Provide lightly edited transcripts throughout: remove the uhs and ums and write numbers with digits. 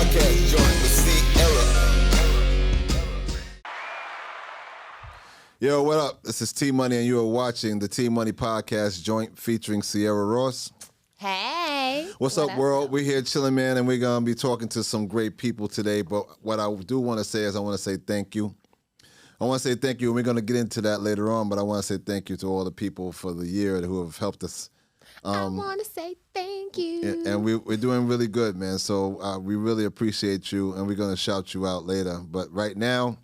podcast joint with Ciara. Yo, what up? This is T-Money, and you are watching the T-Money podcast joint featuring Ciara Ross. Hey. What's up, world? We're here chilling, man, and we're going to be talking to some great people today. But what I do want to say is I want to say thank you. I want to say thank you, and we're going to get into that later on, but I want to say thank you to all the people for the year who have helped us. I want to say thank you. And we're doing really good, man. So we really appreciate you, and we're going to shout you out later. But right now,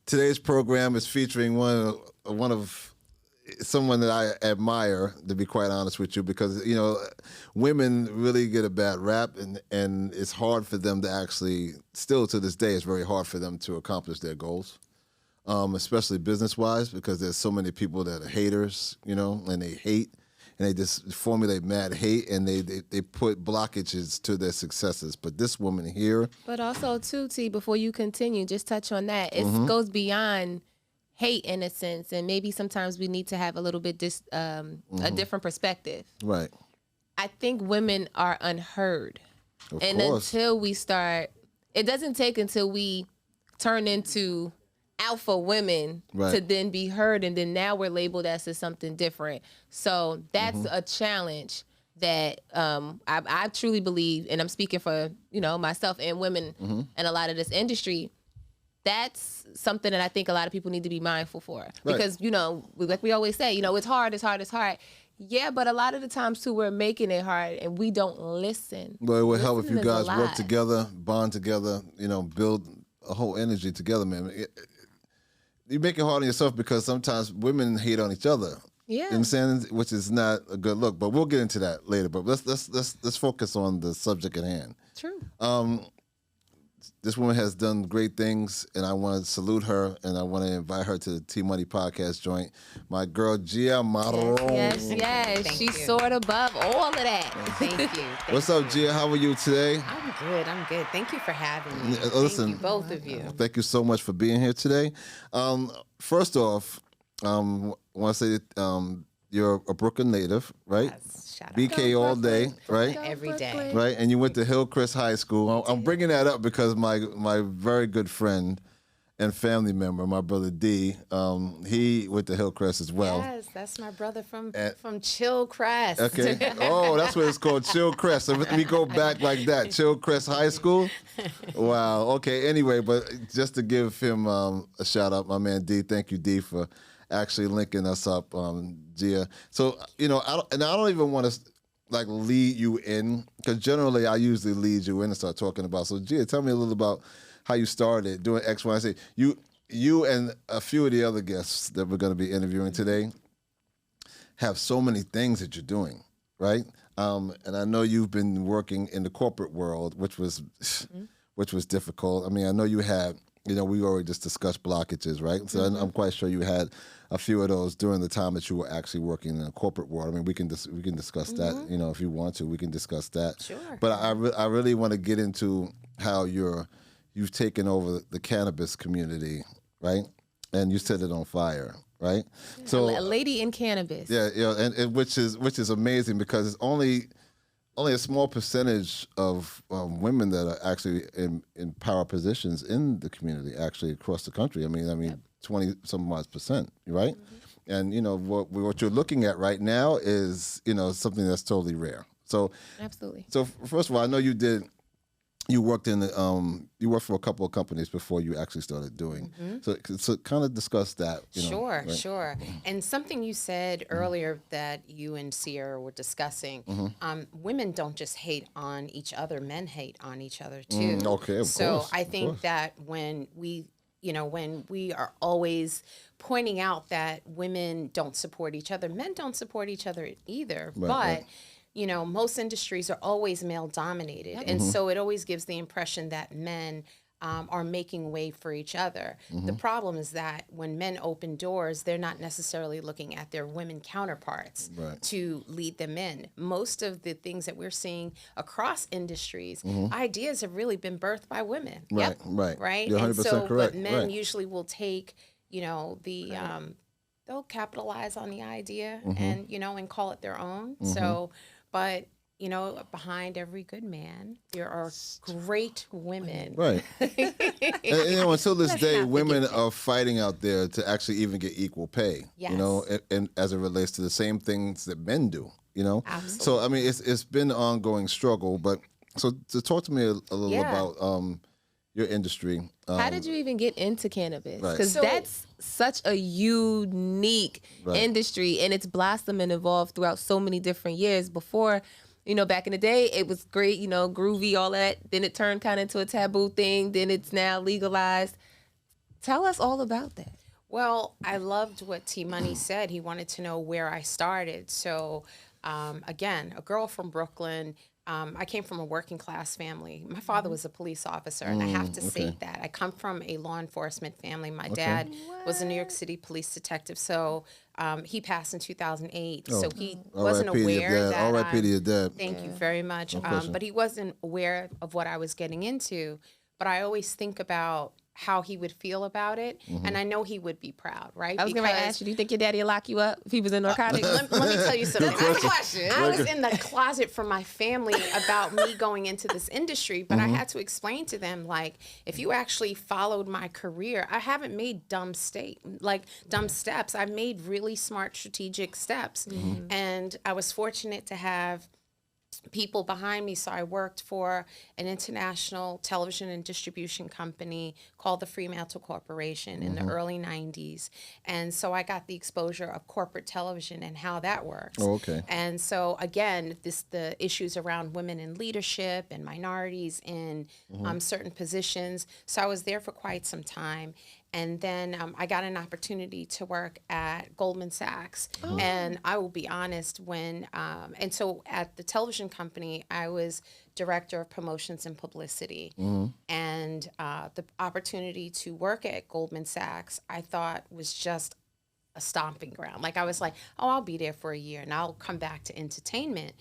today's program is featuring one of someone that I admire, to be quite honest with you, because, you know, women really get a bad rap, and it's hard for them to actually, still to this day, it's very hard for them to accomplish their goals, especially business-wise, because there's so many people that are haters, you know, and they hate, and they just formulate mad hate, and they put blockages to their successes. But this woman here... But also, too, T, before you continue, just touch on that. It goes beyond hate in a sense, and maybe sometimes we need to have a little bit a different perspective. Right. I think women are unheard. Of and course. Until we start, it doesn't take until we turn into alpha women to then be heard, and then now we're labeled as something different. So that's a challenge that I truly believe, and I'm speaking for, you know, myself and women and a lot of this industry. That's something that I think a lot of people need to be mindful for. Because, you know, like we always say, you know, it's hard. Yeah, but a lot of the times, too, we're making it hard, and we don't listen. Well, it would help if you guys work together, bond together, you know, build a whole energy together, man. You make it hard on yourself because sometimes women hate on each other. Yeah. You know what I'm saying? Which is not a good look. But we'll get into that later. But let's focus on the subject at hand. True. This woman has done great things, and I want to salute her, and I want to invite her to the T-Money podcast joint. My girl, Ciara Moron. Yes. She's soared above all of that. Thank you. What's up, Ciara? How are you today? I'm good. Thank you for having me. Listen, thank you, both of you. Thank you so much for being here today. First off, I want to say that you're a Brooklyn native, right? Yes, shout out. BK all day, right? Every day. Right, and you went to Hillcrest High School. I'm bringing that up because my very good friend and family member, my brother D, he went to Hillcrest as well. Yes, that's my brother from Chillcrest. Okay. Oh, that's what it's called, Chillcrest. So we go back like that, Chillcrest High School. Wow. Okay. Anyway, but just to give him a shout out, my man D. Thank you, D, for actually linking us up, Gia. So, you know, I don't even want to like lead you in, because generally I usually lead you in and start talking about. So, Gia, tell me a little about how you started doing X, Y, and Z. You and a few of the other guests that we're going to be interviewing today have so many things that you're doing, right? And I know you've been working in the corporate world, which was difficult. I mean, I know you had, you know, we already just discussed blockages, right? So I'm quite sure you had a few of those during the time that you were actually working in the corporate world. I mean, we can discuss that, you know, if you want to, we can discuss that. Sure. But I really want to get into how you've taken over the cannabis community, right? And you set it on fire, right? So a lady in cannabis. Yeah, and which is amazing, because it's only a small percentage of women that are actually in power positions in the community, actually across the country. I mean, 20-some-odd%, right? And you know what you're looking at right now is, you know, something that's totally rare. So absolutely. So first of all, I know you worked for a couple of companies before you actually started doing. So kind of discuss that. You know, right? Sure. And something you said earlier that you and Ciara were discussing, women don't just hate on each other, men hate on each other too. Okay, of course. I think that when we are always pointing out that women don't support each other, men don't support each other either. But you know, most industries are always male dominated. And so it always gives the impression that men are making way for each other. The problem is that when men open doors, they're not necessarily looking at their women counterparts to lead them in. Most of the things that we're seeing across industries, ideas have really been birthed by women. Right. You're 100% and so, correct. But men usually will take, you know, they'll capitalize on the idea and, you know, and call it their own. So, but you know, behind every good man, there are great women. Right. And, you know, until this Let's day, not women forget that. are fighting out there to actually even get equal pay. You know, and as it relates to the same things that men do. You know, Absolutely. so I mean, it's been an ongoing struggle. But so to talk to me a little Yeah. about your industry. How did you even get into cannabis? Right. Because So- that's such a unique Right. industry, and it's blossomed and evolved throughout so many different years. Before, you know, back in the day, it was great, you know, groovy, all that. Then it turned kind of into a taboo thing. Then it's now legalized. Tell us all about that. Well, I loved what T Money said. He wanted to know where I started. So, again, a girl from Brooklyn. I came from a working class family. My father was a police officer, and I have to say that. I come from a law enforcement family. My dad was a New York City police detective. So he passed in 2008. So he wasn't R.I.P. to your aware dad. that R.I.P. to your dad. Thank you very much. question. But he wasn't aware of what I was getting into. But I always think about how he would feel about it, and I know he would be proud, right? I was going to ask you, do you think your daddy would lock you up if he was in narcotics? let me tell you something. question. I was in the closet for my family about me going into this industry, but I had to explain to them, like, if you actually followed my career, I haven't made dumb steps. I've made really smart strategic steps. And I was fortunate to have people behind me. So I worked for an international television and distribution company called the Fremantle Corporation in the early 90s. And so I got the exposure of corporate television and how that works. Oh, okay. And so again, the issues around women in leadership and minorities in certain positions. So I was there for quite some time. And then I got an opportunity to work at Goldman Sachs. And I will be honest, and so at the television company, I was director of promotions and publicity. And the opportunity to work at Goldman Sachs, I thought was just a stomping ground. Like, I was like, oh, I'll be there for a year and I'll come back to entertainment.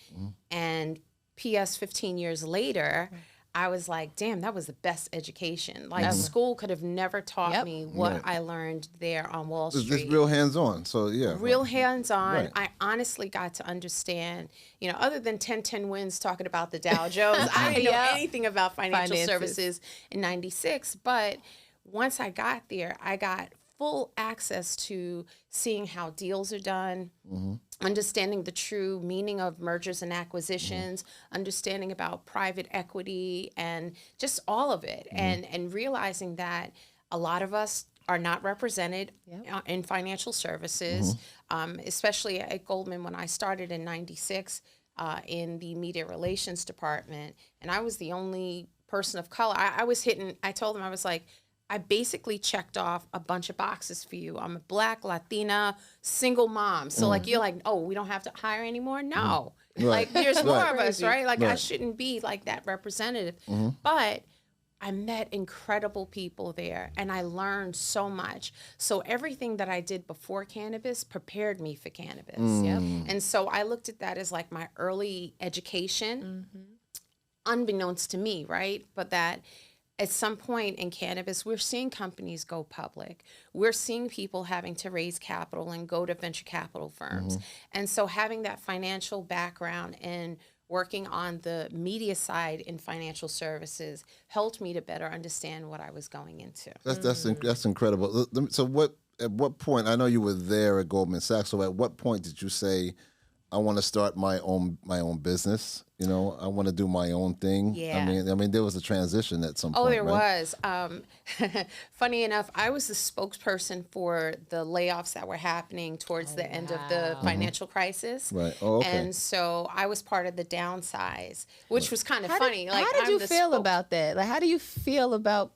And PS 15 years later, I was like, damn, that was the best education. Like, school could have never taught me what I learned there on Wall Street. It's real hands-on, so yeah. Real hands-on. Right. I honestly got to understand, you know, other than 10-10 wins talking about the Dow Jones, I didn't know anything about financial services in 96. But once I got there, I got full access to seeing how deals are done, understanding the true meaning of mergers and acquisitions, understanding about private equity, and just all of it, and realizing that a lot of us are not represented in financial services, especially at Goldman when I started in 96 in the media relations department, and I was the only person of color. I told them, I was like, I basically checked off a bunch of boxes for you. I'm a Black, Latina, single mom. So like, you're like, oh, we don't have to hire anymore? No. Like, there's more of us, right? Like, I shouldn't be like that representative. But I met incredible people there and I learned so much. So everything that I did before cannabis prepared me for cannabis. And so I looked at that as like my early education, unbeknownst to me, right? But that at some point in cannabis, we're seeing companies go public. We're seeing people having to raise capital and go to venture capital firms. And so having that financial background and working on the media side in financial services helped me to better understand what I was going into. That's incredible. So at what point, I know you were there at Goldman Sachs, so at what point did you say, I want to start my own business. You know, I want to do my own thing. Yeah. I mean, there was a transition at some point. Oh, there right? was. Funny enough, I was the spokesperson for the layoffs that were happening towards the end of the financial crisis. Right. Oh, okay. And so I was part of the downsize, which was kind of funny. How did you feel about that? Like, how do you feel about,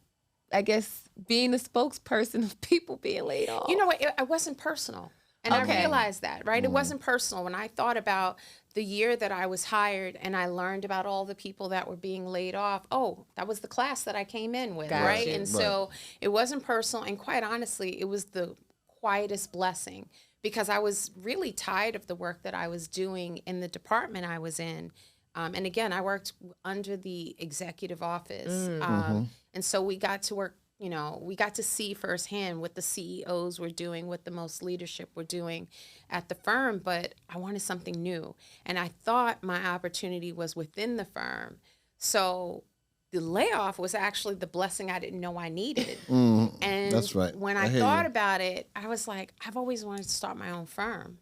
I guess, being the spokesperson of people being laid off? You know what? It wasn't personal. And I realized that, right? It wasn't personal. When I thought about the year that I was hired and I learned about all the people that were being laid off, oh, that was the class that I came in with, right? And so it wasn't personal. And quite honestly, it was the quietest blessing because I was really tired of the work that I was doing in the department I was in. And again, I worked under the executive office. And so we got to work you know, we got to see firsthand what the CEOs were doing, what the most leadership were doing at the firm, but I wanted something new. And I thought my opportunity was within the firm. So the layoff was actually the blessing I didn't know I needed. And That's right. when I I hear thought you. about it, I was like, I've always wanted to start my own firm.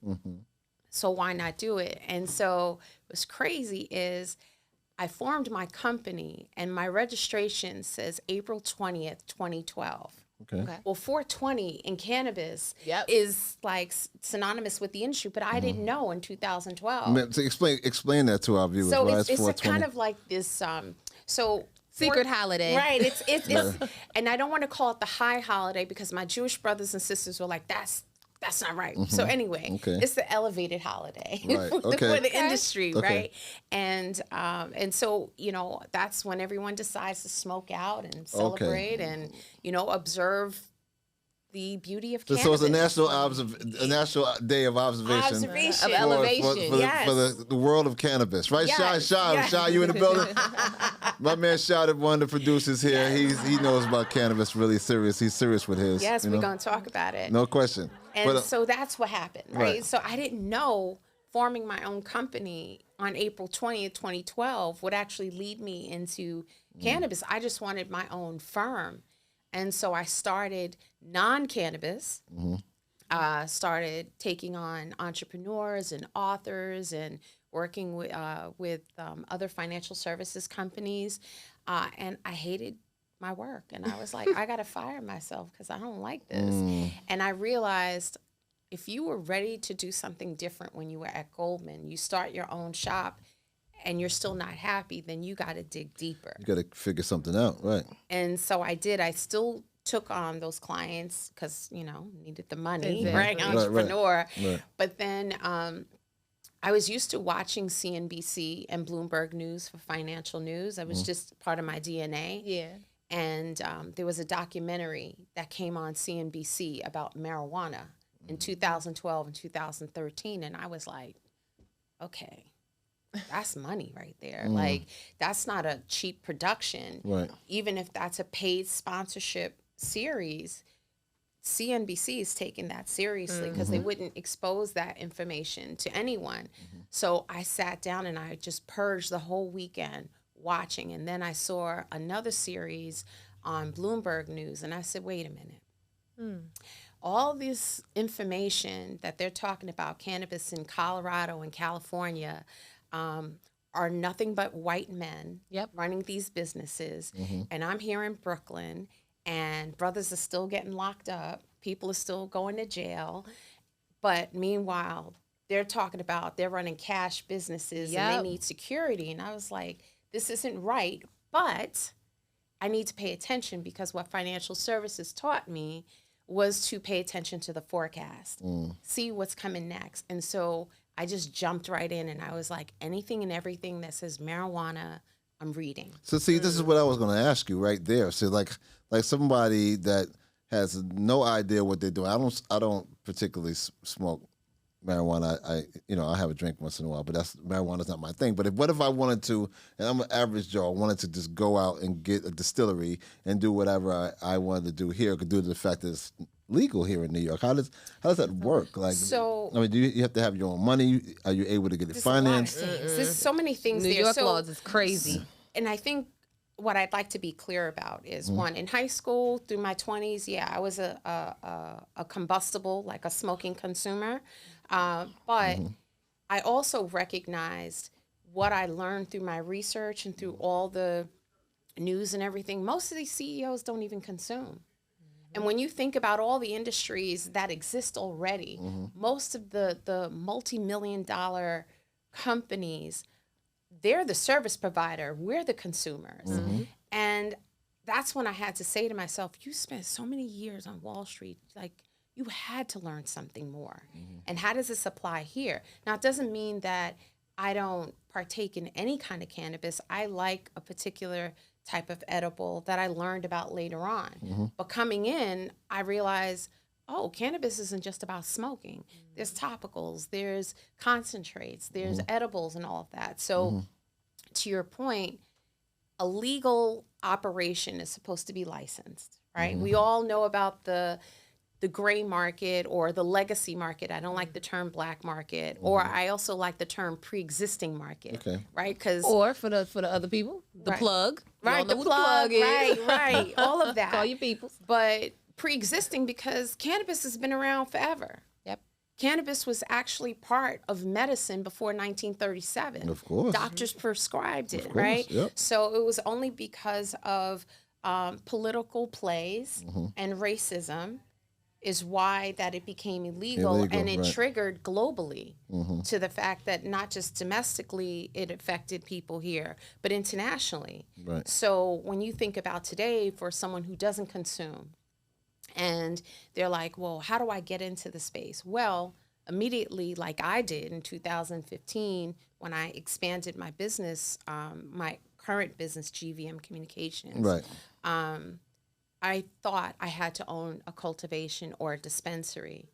So why not do it? And so what's crazy is I formed my company and my registration says April 20th, 2012. Okay. Well, 420 in cannabis Yep. is like synonymous with the industry, but I didn't know in 2012. Man, to explain that to our viewers. So Why it's a 420? kind of like this, Secret holiday. Right. It's and I don't want to call it the high holiday because my Jewish brothers and sisters were like, that's not right. So anyway, Okay. it's the elevated holiday Right. for Okay. the industry, Okay. right? And so, you know, that's when everyone decides to smoke out and celebrate and, you know, observe the beauty of cannabis. So it's a national day of observation. Observation. Of elevation. For the world of cannabis, right? Yes, Shy, yes. Shy, you in the building? My man Shy, one of the producers here, he knows about cannabis, really serious. He's serious with his. Yes, you we're know? going to talk about it. No question. And But, so that's what happened, right? Right. So I didn't know forming my own company on April 20th, 2012 would actually lead me into cannabis. I just wanted my own firm. And so I started non-cannabis, started taking on entrepreneurs and authors and working with other financial services companies. And I hated my work. And I was like, I got to fire myself because I don't like this. And I realized if you were ready to do something different when you were at Goldman, you start your own shop and you're still not happy, then you got to dig deeper. you got to figure something out, right? And so I did. I still took on those clients because, you know, needed the money, Exactly. right? Right, Entrepreneur. right. But then I was used to watching CNBC and Bloomberg News for financial news. It was just part of my DNA. Yeah. And there was a documentary that came on CNBC about marijuana in 2012 and 2013. And I was like, okay, that's money right there. Like, that's not a cheap production. Right. Even if that's a paid sponsorship series, CNBC is taking that seriously because they wouldn't expose that information to anyone. So I sat down and I just purged the whole weekend watching. And then I saw another series on Bloomberg News. And I said, wait a minute. All this information that they're talking about cannabis in Colorado and California are nothing but white men running these businesses. And I'm here in Brooklyn, and brothers are still getting locked up. People are still going to jail. But meanwhile, they're talking about they're running cash businesses and they need security. And I was like, this isn't right, but I need to pay attention because what financial services taught me was to pay attention to the forecast, see what's coming next. And so I just jumped right in and I was like, anything and everything that says marijuana, I'm reading. So see, this is what I was going to ask you right there. So like somebody that has no idea what they're doing. I don't particularly smoke marijuana. I have a drink once in a while, but marijuana's not my thing. But what if I wanted to, and I'm an average Joe, I wanted to just go out and get a distillery and do whatever I wanted to do here, due to the fact that it's legal here in New York. How does that work? Like, So, I mean, do you have to have your own money? Are you able to get it there's a lot of financed? things. There's so many things New there. York So- laws is crazy. And I think what I'd like to be clear about is one, in high school through my 20s, I was a combustible, like a smoking consumer. But I also recognized what I learned through my research and through all the news and everything. Most of these CEOs don't even consume. And when you think about all the industries that exist already, most of the multi-million-dollar companies, they're the service provider. We're the consumers. And that's when I had to say to myself, you spent so many years on Wall Street, like you had to learn something more. And how does this apply here? Now, it doesn't mean that I don't partake in any kind of cannabis. I like a particular type of edible that I learned about later on. But coming in, I realized, oh, cannabis isn't just about smoking. There's topicals, there's concentrates, there's edibles and all of that. So to your point, a legal operation is supposed to be licensed, right? We all know about the gray market or the legacy market. I don't like the term black market, or I also like the term pre-existing market, right? Because or for the other people, the plug, right? Y'all know The what plug, is. right, all of that. Call your peoples. But pre-existing because cannabis has been around forever. Yep. Cannabis was actually part of medicine before 1937. Of course. Doctors prescribed it, course, right? yep. So it was only because of political plays and racism is why that it became illegal and it triggered globally to the fact that not just domestically it affected people here, but internationally. Right. So when you think about today for someone who doesn't consume, and they're like, well, how do I get into the space? Well, immediately, like I did in 2015, when I expanded my business, my current business, GVM Communications, Right. I thought I had to own a cultivation or a dispensary.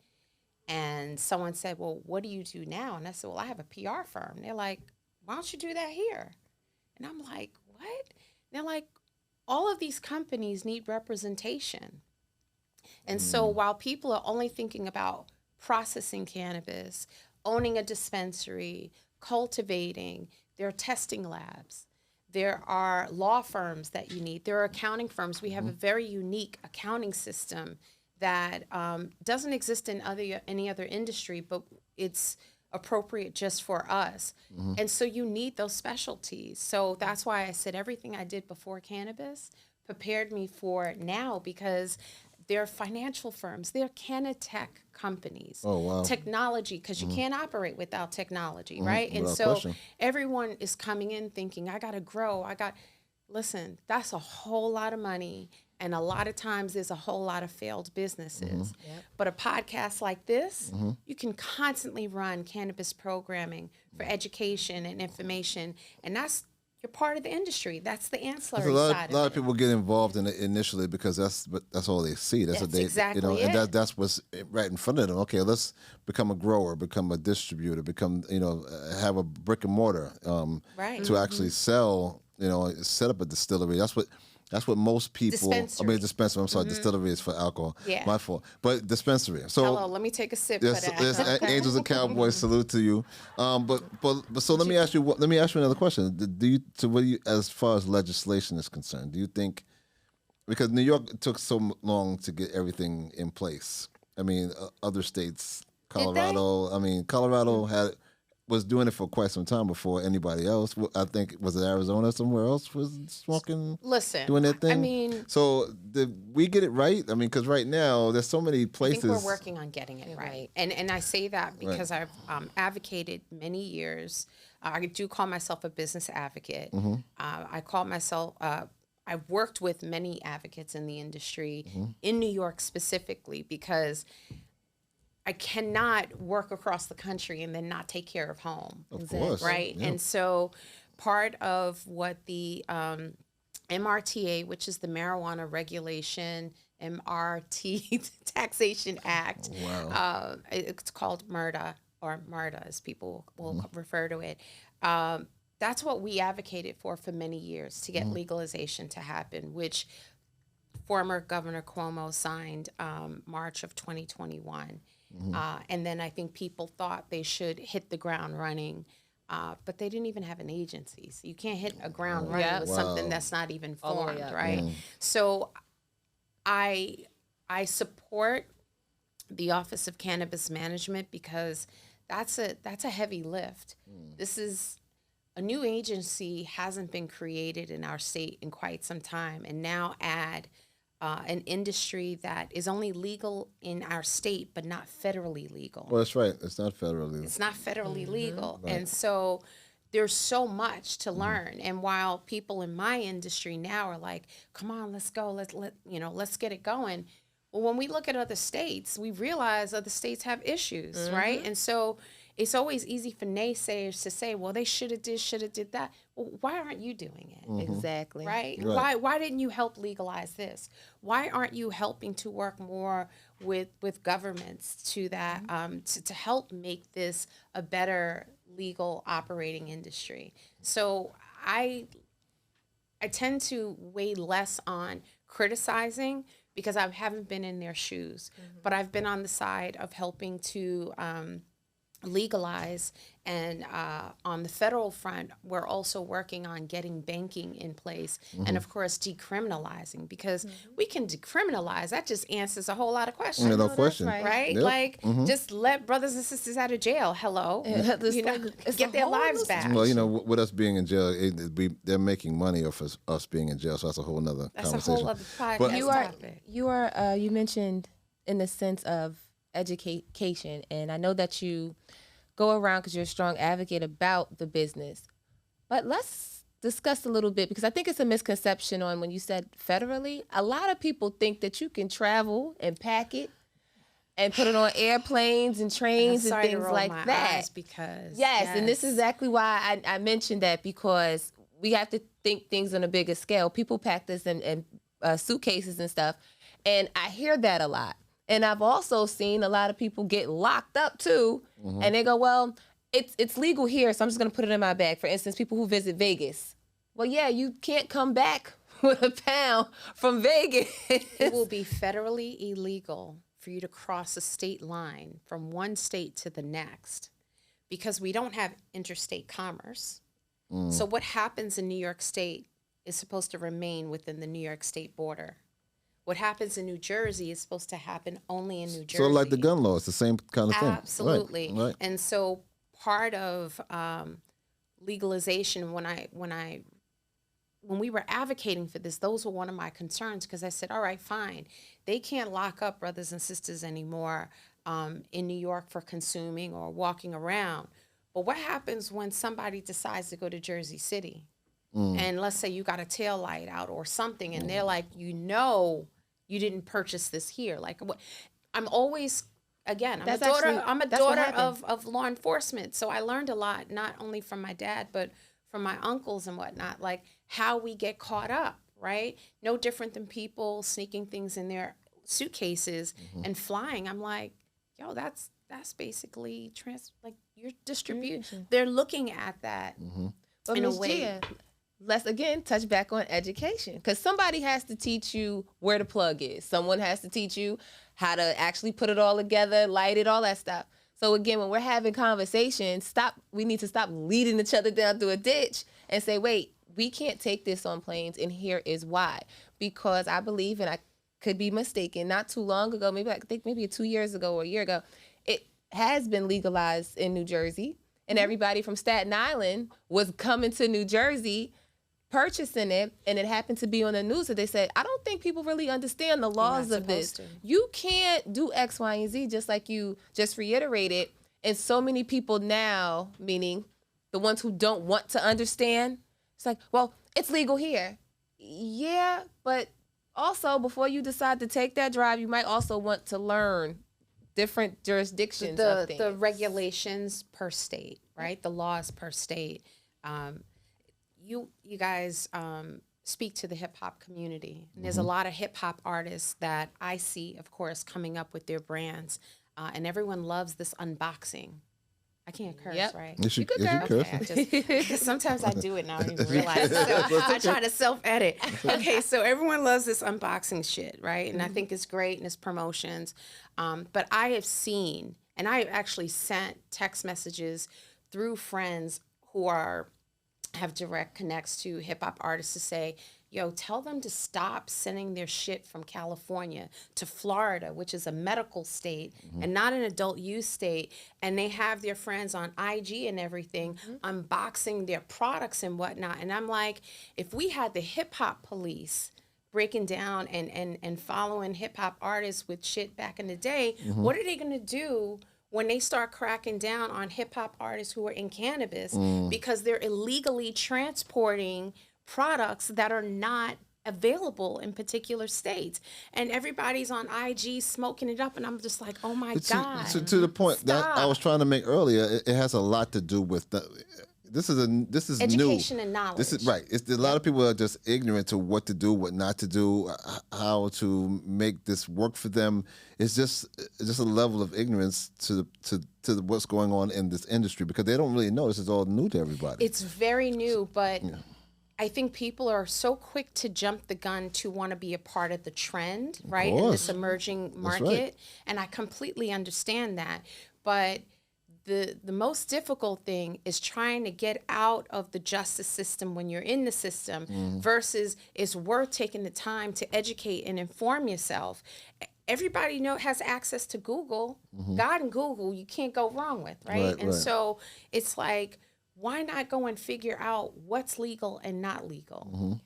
And someone said, well, what do you do now? And I said, well, I have a PR firm. They're like, why don't you do that here? And I'm like, what? And they're like, all of these companies need representation. And so while people are only thinking about processing cannabis, owning a dispensary, cultivating, there are testing labs. There are law firms that you need. There are accounting firms. We have a very unique accounting system that doesn't exist in any other industry, but it's appropriate just for us. And so you need those specialties. So that's why I said everything I did before cannabis prepared me for now, because they're financial firms. They're Canatech companies. Oh, wow. Technology, because you can't operate without technology, right? And Without so question. everyone is coming in thinking, I got to grow. Listen, that's a whole lot of money. And a lot of times there's a whole lot of failed businesses. But a podcast like this, you can constantly run cannabis programming for education and information. And you're part of the industry. That's the ancillary side A lot of it. people get involved in it initially because that's all they see. That's what they, exactly and it. that's what's right in front of them. Okay, let's become a grower, become a distributor, have a brick and mortar Right. to actually sell. Set up a distillery. That's what most people. Dispensary. Dispensary. I'm sorry, distillery is for alcohol. Yeah. My fault. But dispensary. So Hello, let me take a sip Yes, for that. yes, Angels and Cowboys, salute to you. But so let me ask you another question. As far as legislation is concerned, do you think, because New York took so long to get everything in place? I mean, other states, Colorado. Colorado was doing it for quite some time before anybody else. I think, was it Arizona, somewhere else was smoking? Listen, doing their thing. I mean, so did we get it right? I mean, because right now there's so many places. I think we're working on getting it right. And I say that because I've advocated many years. I do call myself a business advocate. I call myself. I've worked with many advocates in the industry in New York specifically, because I cannot work across the country and then not take care of home. Of course. Right. Yeah. And so part of what the MRTA, which is the Marijuana Regulation, MRT Taxation Act, it's called MRTA, or MARTA as people will refer to it. That's what we advocated for many years, to get legalization to happen, which former Governor Cuomo signed March of 2021. And then I think people thought they should hit the ground running, but they didn't even have an agency. So you can't hit a ground running with something that's not even formed, right? So I support the Office of Cannabis Management, because that's a heavy lift. This is a new agency, hasn't been created in our state in quite some time, and now add an industry that is only legal in our state, but not federally legal. Well, that's right. It's not federally legal. It's not federally legal. Right. And so there's so much to learn. And while people in my industry now are like, come on, let's go. Let's get it going. Well, when we look at other states, we realize other states have issues, right? And so it's always easy for naysayers to say, well, they should have did that. Well, why aren't you doing it? Exactly. Right? Why didn't you help legalize this? Why aren't you helping to work more with governments to that to help make this a better legal operating industry? So I tend to weigh less on criticizing because I haven't been in their shoes, but I've been on the side of helping to legalize. And on the federal front, we're also working on getting banking in place and, of course, decriminalizing, because we can decriminalize. That just answers a whole lot of questions. No question. Right? Yep. Like, just let brothers and sisters out of jail. Hello. You know, get their lives back. Well, you know, with us being in jail, they're making money off us being in jail, so that's a whole nother conversation. That's a whole other podcast topic. You mentioned in the sense of education, and I know that you go around because you're a strong advocate about the business. But let's discuss a little bit, because I think it's a misconception on when you said federally. A lot of people think that you can travel and pack it and put it on airplanes and trains and things like that. Because yes, and this is exactly why I mentioned that, because we have to think things on a bigger scale. People pack this in suitcases and stuff, and I hear that a lot. And I've also seen a lot of people get locked up too, and they go, well, it's legal here, so I'm just going to put it in my bag. For instance, people who visit Vegas. Well, yeah, you can't come back with a pound from Vegas. It will be federally illegal for you to cross a state line from one state to the next, because we don't have interstate commerce. So what happens in New York State is supposed to remain within the New York State border. What happens in New Jersey is supposed to happen only in New Jersey. So like the gun law, it's the same kind of thing. Absolutely. Right. And so part of legalization, when we were advocating for this, those were one of my concerns, because I said, all right, fine. They can't lock up brothers and sisters anymore in New York for consuming or walking around. But what happens when somebody decides to go to Jersey City? And let's say you got a tail light out or something, and they're like, you didn't purchase this here. Like, what? I'm always, again, I'm a daughter of law enforcement. So I learned a lot, not only from my dad, but from my uncles and whatnot, like how we get caught up, right? No different than people sneaking things in their suitcases and flying. I'm like, yo, that's basically like your distribution. They're looking at that But in a Ms. way. Gia, let's again touch back on education, because somebody has to teach you where the plug is. Someone has to teach you how to actually put it all together, light it, all that stuff. So again, when we're having conversations, we need to stop leading each other down through a ditch and say, wait, we can't take this on planes, and here is why. Because I believe, and I could be mistaken, not too long ago, maybe 2 years ago or a year ago, it has been legalized in New Jersey, and everybody from Staten Island was coming to New Jersey purchasing it, and it happened to be on the news that they said, I don't think people really understand the laws of this. You can't do X, Y, and Z, just like you just reiterated. And so many people now, meaning the ones who don't want to understand, it's like, well, it's legal here. Yeah, but also before you decide to take that drive, you might also want to learn different jurisdictions of things. The regulations per state, right? The laws per state. You guys speak to the hip hop community. And there's a lot of hip hop artists that I see, of course, coming up with their brands. And everyone loves this unboxing. I can't curse, right? You curse. Okay, sometimes I do it now, I don't even realize. So I try to self-edit. Okay, so everyone loves this unboxing shit, right? And I think it's great, and it's promotions. But I have seen, and I have actually sent text messages through friends who have direct connects to hip hop artists to say, yo, tell them to stop sending their shit from California to Florida, which is a medical state and not an adult use state. And they have their friends on IG and everything unboxing their products and whatnot. And I'm like, if we had the hip hop police breaking down and following hip hop artists with shit back in the day, what are they going to do when they start cracking down on hip hop artists who are in cannabis because they're illegally transporting products that are not available in particular states? And everybody's on IG smoking it up, and I'm just like, oh my God. To the point that I was trying to make earlier, it has a lot to do with this is education new. And knowledge. This is right. It's a lot of people are just ignorant to what to do, what not to do, how to make this work for them. It's just a level of ignorance to what's going on in this industry, because they don't really know. This is all new to everybody. It's very new, but I think people are so quick to jump the gun to want to be a part of the trend, right? In this emerging market. Right. And I completely understand that. But the most difficult thing is trying to get out of the justice system when you're in the system versus it's worth taking the time to educate and inform yourself. Everybody has access to Google. God and Google, you can't go wrong with, right? And so it's like, why not go and figure out what's legal and not legal?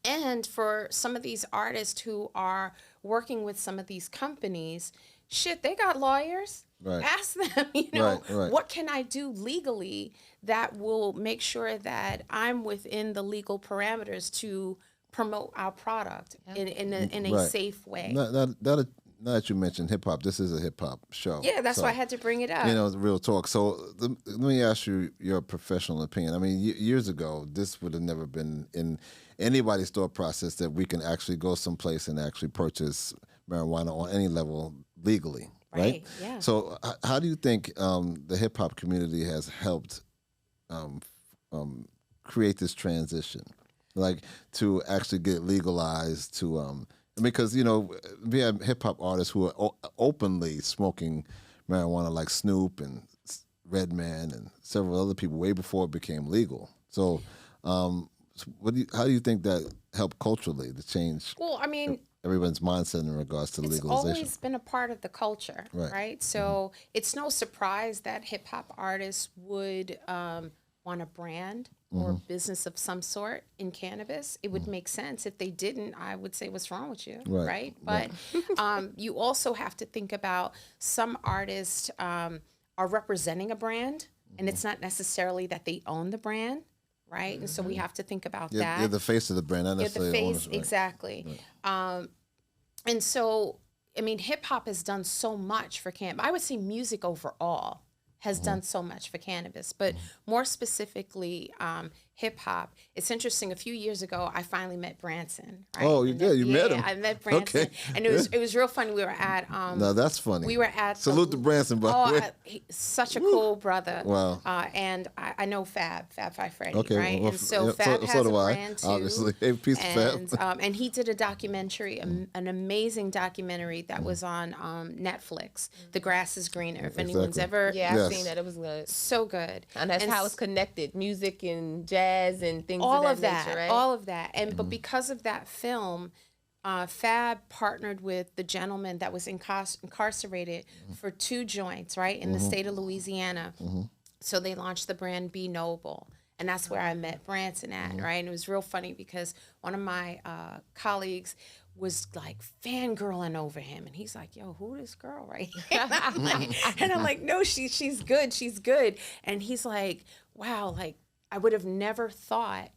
And for some of these artists who are working with some of these companies, shit, they got lawyers. Right. Ask them, what can I do legally that will make sure that I'm within the legal parameters to promote our product in a safe way. Now that you mentioned hip hop, this is a hip hop show. Yeah, that's why I had to bring it up. Real talk. So let me ask you your professional opinion. I mean, years ago, this would have never been in anybody's thought process that we can actually go someplace and actually purchase marijuana on any level legally, right? Yeah. So how do you think the hip hop community has helped create this transition, like to actually get legalized to because we have hip hop artists who are openly smoking marijuana, like Snoop and Redman and several other people, way before it became legal. So, how do you think that helped culturally to change? Well, I mean, everyone's mindset in regards to legalization. It's always been a part of the culture, right? So it's no surprise that hip hop artists would want a brand or business of some sort in cannabis. It would make sense. If they didn't, I would say, what's wrong with you, right? But you also have to think about some artists are representing a brand, and it's not necessarily that they own the brand, right? And so we have to think about that. You're the face of the brand, not necessarily the owners, face, exactly. Right. And so, I mean, hip hop has done so much for cannabis. I would say music overall has done so much for cannabis, but more specifically, hip hop. It's interesting. A few years ago, I finally met Branson. Right? Oh, you did? You met him? I met Branson, okay. And it was real funny. We were at. No, that's funny. We were at. Salute to Branson, by the way. Such a cool brother. Wow. And I know Fab Five Freddy, okay, right? Well, and so Fab has a brand too. Obviously, a piece and, of Fab. And he did a documentary, an amazing documentary that was on Netflix. The Grass is Greener. If anyone's ever, I've seen that. It was good. So good. And that's how it's connected, music and jazz and things all of that nature, right? All of that. And but because of that film, Fab partnered with the gentleman that was incarcerated for 2 joints, right, in the state of Louisiana. So they launched the brand Be Noble. And that's where I met Branson at, right? And it was real funny because one of my colleagues was like fangirling over him, and he's like, "Yo, who this girl right here?" And I'm like, "No, she's good, she's good." And he's like, "Wow, like I would have never thought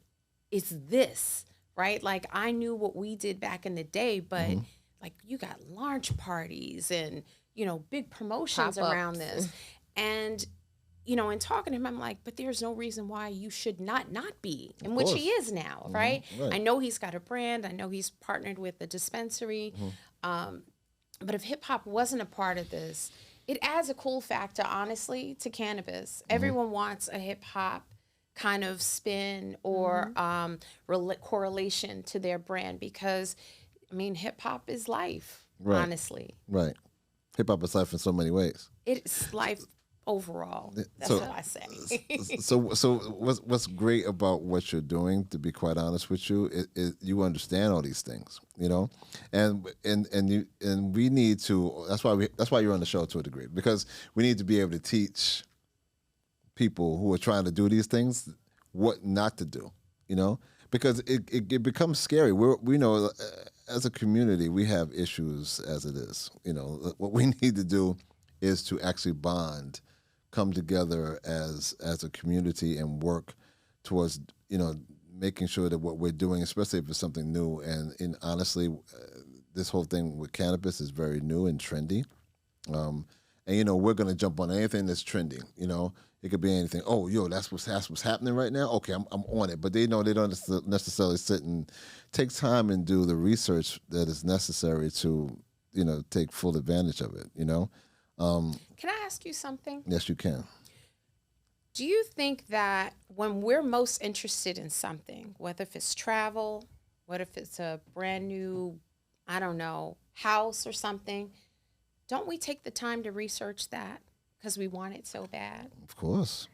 it's this, right? Like I knew what we did back in the day, but like you got large parties and big promotions Pop-ups around this, and." In talking to him, I'm like, but there's no reason why you should not be, in which he is now, right? I know he's got a brand. I know he's partnered with a dispensary. But if hip hop wasn't a part of this, it adds a cool factor, honestly, to cannabis. Everyone wants a hip hop kind of spin or correlation to their brand because, I mean, hip hop is life, honestly. Right. Hip hop is life in so many ways. It's life. Overall, that's what I say. so what's great about what you're doing, to be quite honest with you, is you understand all these things, and we need to. That's why you're on the show to a degree, because we need to be able to teach people who are trying to do these things what not to do, because it becomes scary. We know as a community we have issues as it is. What we need to do is to actually bond, come together as a community and work towards making sure that what we're doing, especially if it's something new, and honestly this whole thing with cannabis is very new and trendy, and we're going to jump on anything that's trending. It could be anything. Oh, that's what's happening right now. Okay, I'm on it. But they don't necessarily sit and take time and do the research that is necessary to take full advantage of it. Can I ask you something? Yes, you can. Do you think that when we're most interested in something, whether if it's travel, whether if it's a brand new, I don't know, house or something, don't we take the time to research that because we want it so bad? Of course.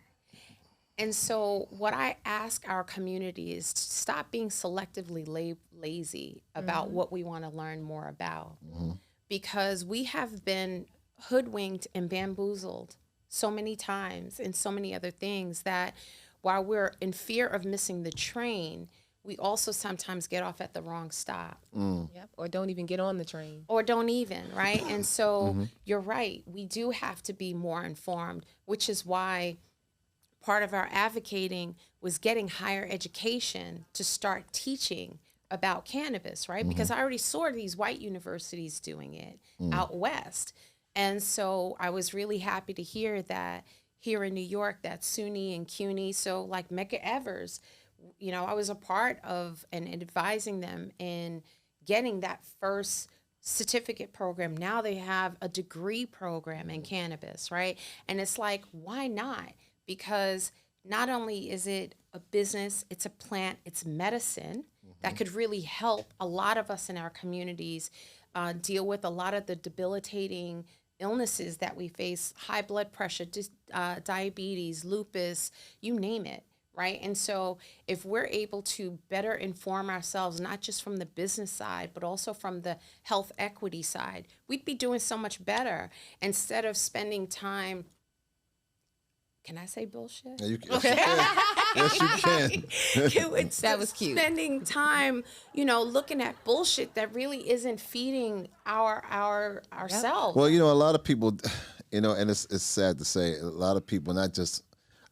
And so what I ask our community is to stop being selectively lazy about what we want to learn more about. Because we have been hoodwinked and bamboozled so many times and so many other things that while we're in fear of missing the train, we also sometimes get off at the wrong stop. Yep. Or don't even get on the train. Or don't even, right? And so you're right. We do have to be more informed, which is why part of our advocating was getting higher education to start teaching about cannabis, right? Because I already saw these white universities doing it out west. And so I was really happy to hear that here in New York, that SUNY and CUNY, so like Medgar Evers, you know, I was a part of and advising them in getting that first certificate program. Now they have a degree program in cannabis, right? And it's like, why not? Because not only is it a business, it's a plant, it's medicine that could really help a lot of us in our communities deal with a lot of the debilitating illnesses that we face, high blood pressure, diabetes, lupus, you name it, right? And so if we're able to better inform ourselves, not just from the business side, but also from the health equity side, we'd be doing so much better instead of spending time. Can I say bullshit? Yeah, you can. Yes, you can. That was cute. Spending time, you know, looking at bullshit that really isn't feeding ourselves. Well, you know, a lot of people, you know, and it's sad to say, a lot of people, not just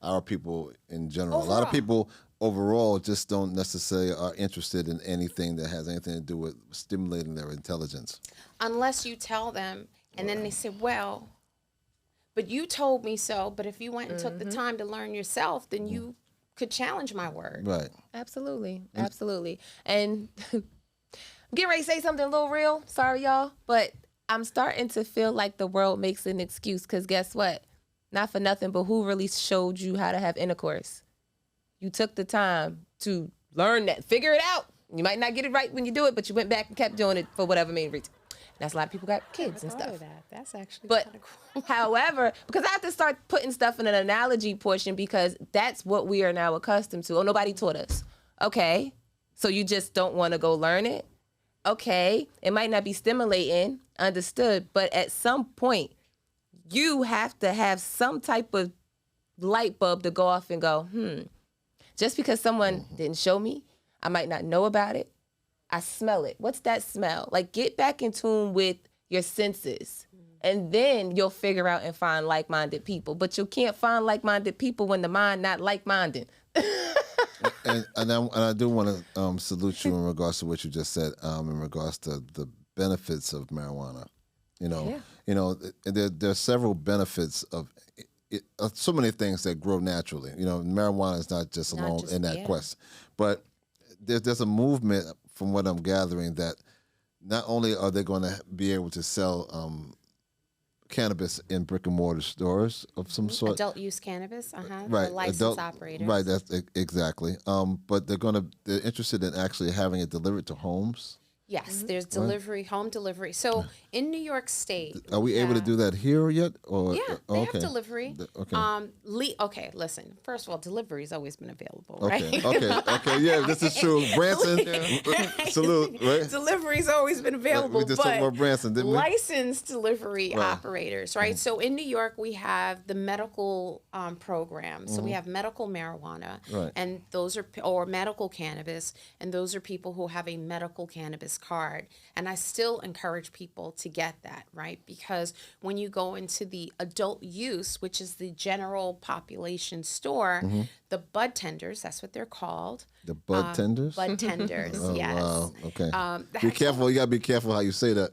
our people in general, a lot of people overall just don't necessarily are interested in anything that has anything to do with stimulating their intelligence. Unless you tell them, and then they say, well, but you told me so, but if you went and took the time to learn yourself, then you could challenge my word. Right. Absolutely. Absolutely. And I'm getting ready to say something a little real. Sorry, y'all. But I'm starting to feel like the world makes an excuse because guess what? Not for nothing, but who really showed you how to have intercourse? You took the time to learn that, figure it out. You might not get it right when you do it, but you went back and kept doing it for whatever main reason. That's a lot of people got kids and stuff. That's actually but kind of cool. however, because I have to start putting stuff in an analogy portion because that's what we are now accustomed to. Oh, nobody taught us. Okay, so you just don't want to go learn it? Okay, it might not be stimulating, understood, but at some point, you have to have some type of light bulb to go off and go, just because someone didn't show me, I might not know about it. I smell it. What's that smell? Like, get back in tune with your senses. And then you'll figure out and find like-minded people. But you can't find like-minded people when the mind not like-minded. and I do want to salute you in regards to what you just said, in regards to the benefits of marijuana. You know, there are several benefits of it, so many things that grow naturally. You know, marijuana is not just alone in that quest. But there's a movement, from what I'm gathering, that not only are they going to be able to sell cannabis in brick and mortar stores of some sort, adult use cannabis, right? The licensed operators, right? That's exactly. But they're interested in actually having it delivered to homes. Yes, there's delivery, home delivery. So in New York State, are we able to do that here yet? Or yeah, they have delivery. Okay, listen. First of all, delivery's always been available, right? Okay. Yeah, this is true. Branson, salute, right? Delivery's always been available. We just talked about Branson, didn't we? Licensed delivery operators, right? So in New York, we have the medical program. So we have medical marijuana, and those are or medical cannabis, and those are people who have a medical cannabis card. And I still encourage people to get that, right? Because when you go into the adult use, which is the general population store, the bud tenders, that's what they're called. The bud tenders? Bud tenders, yes. Wow, okay. Be careful. You got to be careful how you say that.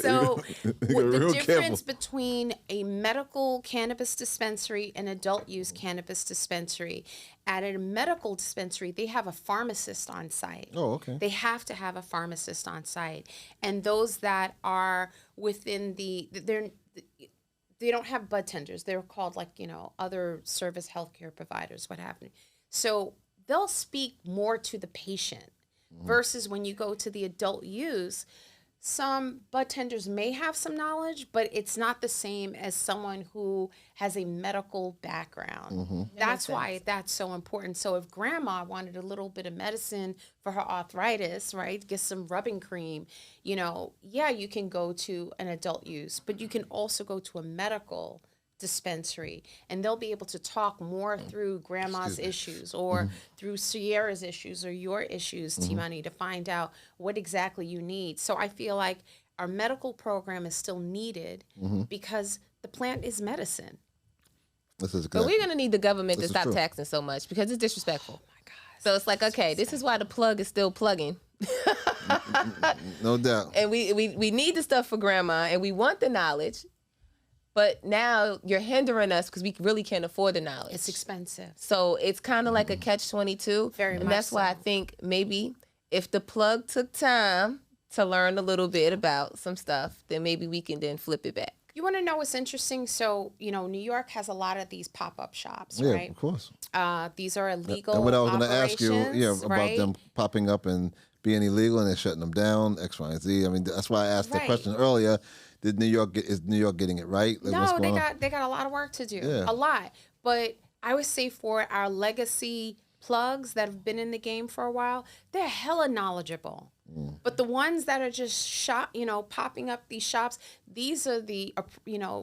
So the difference careful. between a medical cannabis dispensary and adult use cannabis dispensary, at a medical dispensary, they have a pharmacist on site. Oh, okay. They have to have a pharmacist on site. And those that are within they don't have bud tenders. They're called like, other service healthcare providers, what have you. So they'll speak more to the patient versus when you go to the adult use, some bud tenders may have some knowledge, but it's not the same as someone who has a medical background. That's why that's so important. So if grandma wanted a little bit of medicine for her arthritis, right, get some rubbing cream, you can go to an adult use, but you can also go to a medical dispensary, and they'll be able to talk more through grandma's issues or through Ciara's issues or your issues, T-Money, to find out what exactly you need. So I feel like our medical program is still needed because the plant is medicine. This is but we're going to need the government to stop taxing so much because it's disrespectful. Oh my God. So it's like, okay, this is why the plug is still plugging. No doubt. And we need the stuff for grandma, and we want the knowledge. But now you're hindering us because we really can't afford the knowledge. It's expensive. So it's kind of like a catch-22. Very much. And that's why I think maybe if the plug took time to learn a little bit about some stuff, then maybe we can then flip it back. You want to know what's interesting? So, New York has a lot of these pop-up shops, Yeah, right? of course. These are illegal And what I was going to ask you, about right? them popping up and being illegal and they're shutting them down, X, Y, and Z. I mean, that's why I asked the question earlier. Is New York getting it right? Like, no, they got a lot of work to do. Yeah. A lot. But I would say for our legacy plugs that have been in the game for a while, they're hella knowledgeable. But the ones that are just popping up these shops, these are the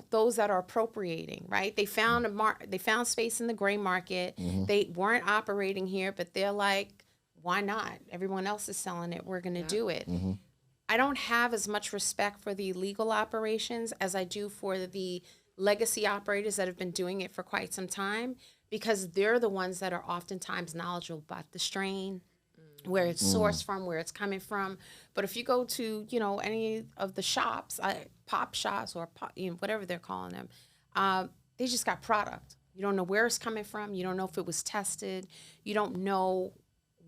those that are appropriating, right? They found they found space in the gray market. They weren't operating here, but they're like, why not? Everyone else is selling it. We're going to do it. I don't have as much respect for the illegal operations as I do for the legacy operators that have been doing it for quite some time, because they're the ones that are oftentimes knowledgeable about the strain, where it's sourced from, where it's coming from. But if you go to, any of the shops, pop shops or whatever they're calling them, they just got product. You don't know where it's coming from. You don't know if it was tested. You don't know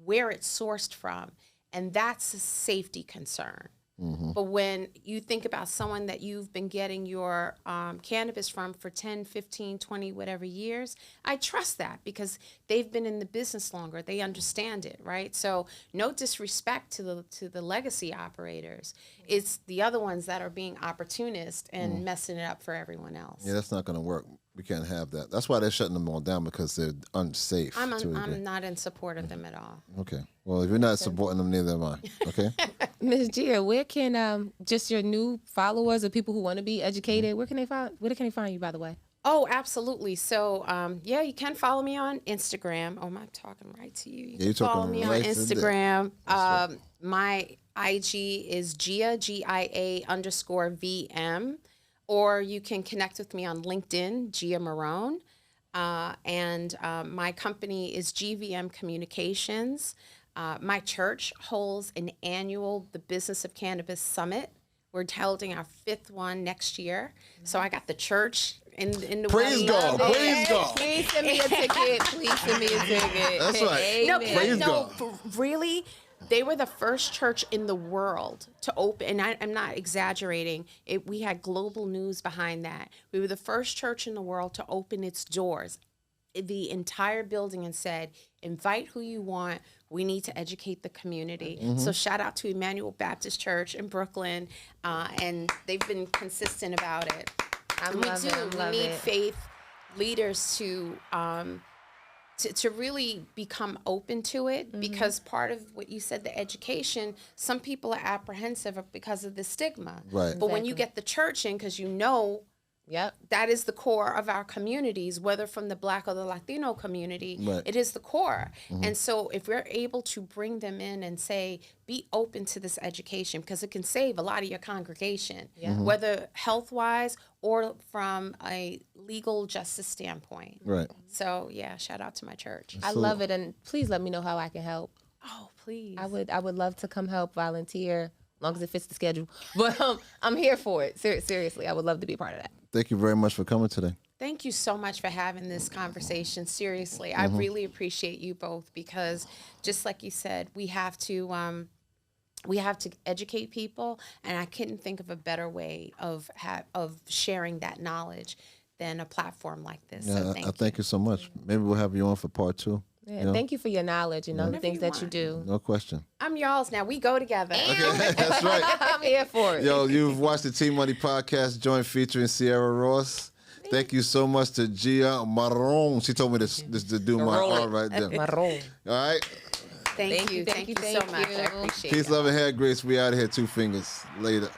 where it's sourced from. And that's a safety concern. But when you think about someone that you've been getting your cannabis from for 10, 15, 20, whatever years, I trust that because they've been in the business longer. They understand it, right? So no disrespect to the legacy operators. It's the other ones that are being opportunist and messing it up for everyone else. Yeah, that's not going to work. We can't have that. That's why they're shutting them all down, because they're unsafe. I'm not in support of them at all. Okay. Well, if you're not supporting them, neither am I. Okay. Ms. Gia, where can just your new followers or people who want to be educated, where can they find you, by the way? Oh, absolutely. So, you can follow me on Instagram. Oh, I'm talking right to you. You can follow me on Instagram. My IG is Gia, GIA_VM. Or you can connect with me on LinkedIn, Gia Moron. And my company is GVM Communications. My church holds an annual The Business of Cannabis Summit. We're holding our 5th one next year. So I got the church in the Praise God. Praise God. Please send me a ticket. Please send me a ticket. That's right. No, Praise God. really, they were the first church in the world to open, and I'm not exaggerating. We had global news behind that. We were the first church in the world to open its doors, the entire building, and said, invite who you want. We need to educate the community. So shout out to Emmanuel Baptist Church in Brooklyn, and they've been consistent about it. We need faith leaders to really become open to it, because part of what you said, the education, some people are apprehensive because of the stigma. Right. But when you get the church in, because that is the core of our communities, whether from the Black or the Latino community, it is the core. And so if we're able to bring them in and say, be open to this education, because it can save a lot of your congregation, whether health-wise or from a legal justice standpoint. Right. So, shout out to my church. I love it, and please let me know how I can help. Oh, please. I would love to come help, volunteer, as long as it fits the schedule. But I'm here for it. Seriously, I would love to be a part of that. Thank you very much for coming today. Thank you so much for having this conversation. Seriously, I really appreciate you both, because just like you said, we have to we have to educate people, and I couldn't think of a better way of sharing that knowledge than a platform like this. Yeah, So thank you so much. Maybe we'll have you on for part 2. Yeah, thank you for your knowledge and all the things that you do. No question. I'm y'all's now. We go together. That's right. I'm here for it. Yo, you've watched the Team Money podcast joint featuring Ciara Ross. Thank you so much to Gia Moron. She told me this to do my R right there. Moron. All right. Thank you so much. I appreciate it. Peace, love, and hair, grace. We out of here. 2 fingers. Later.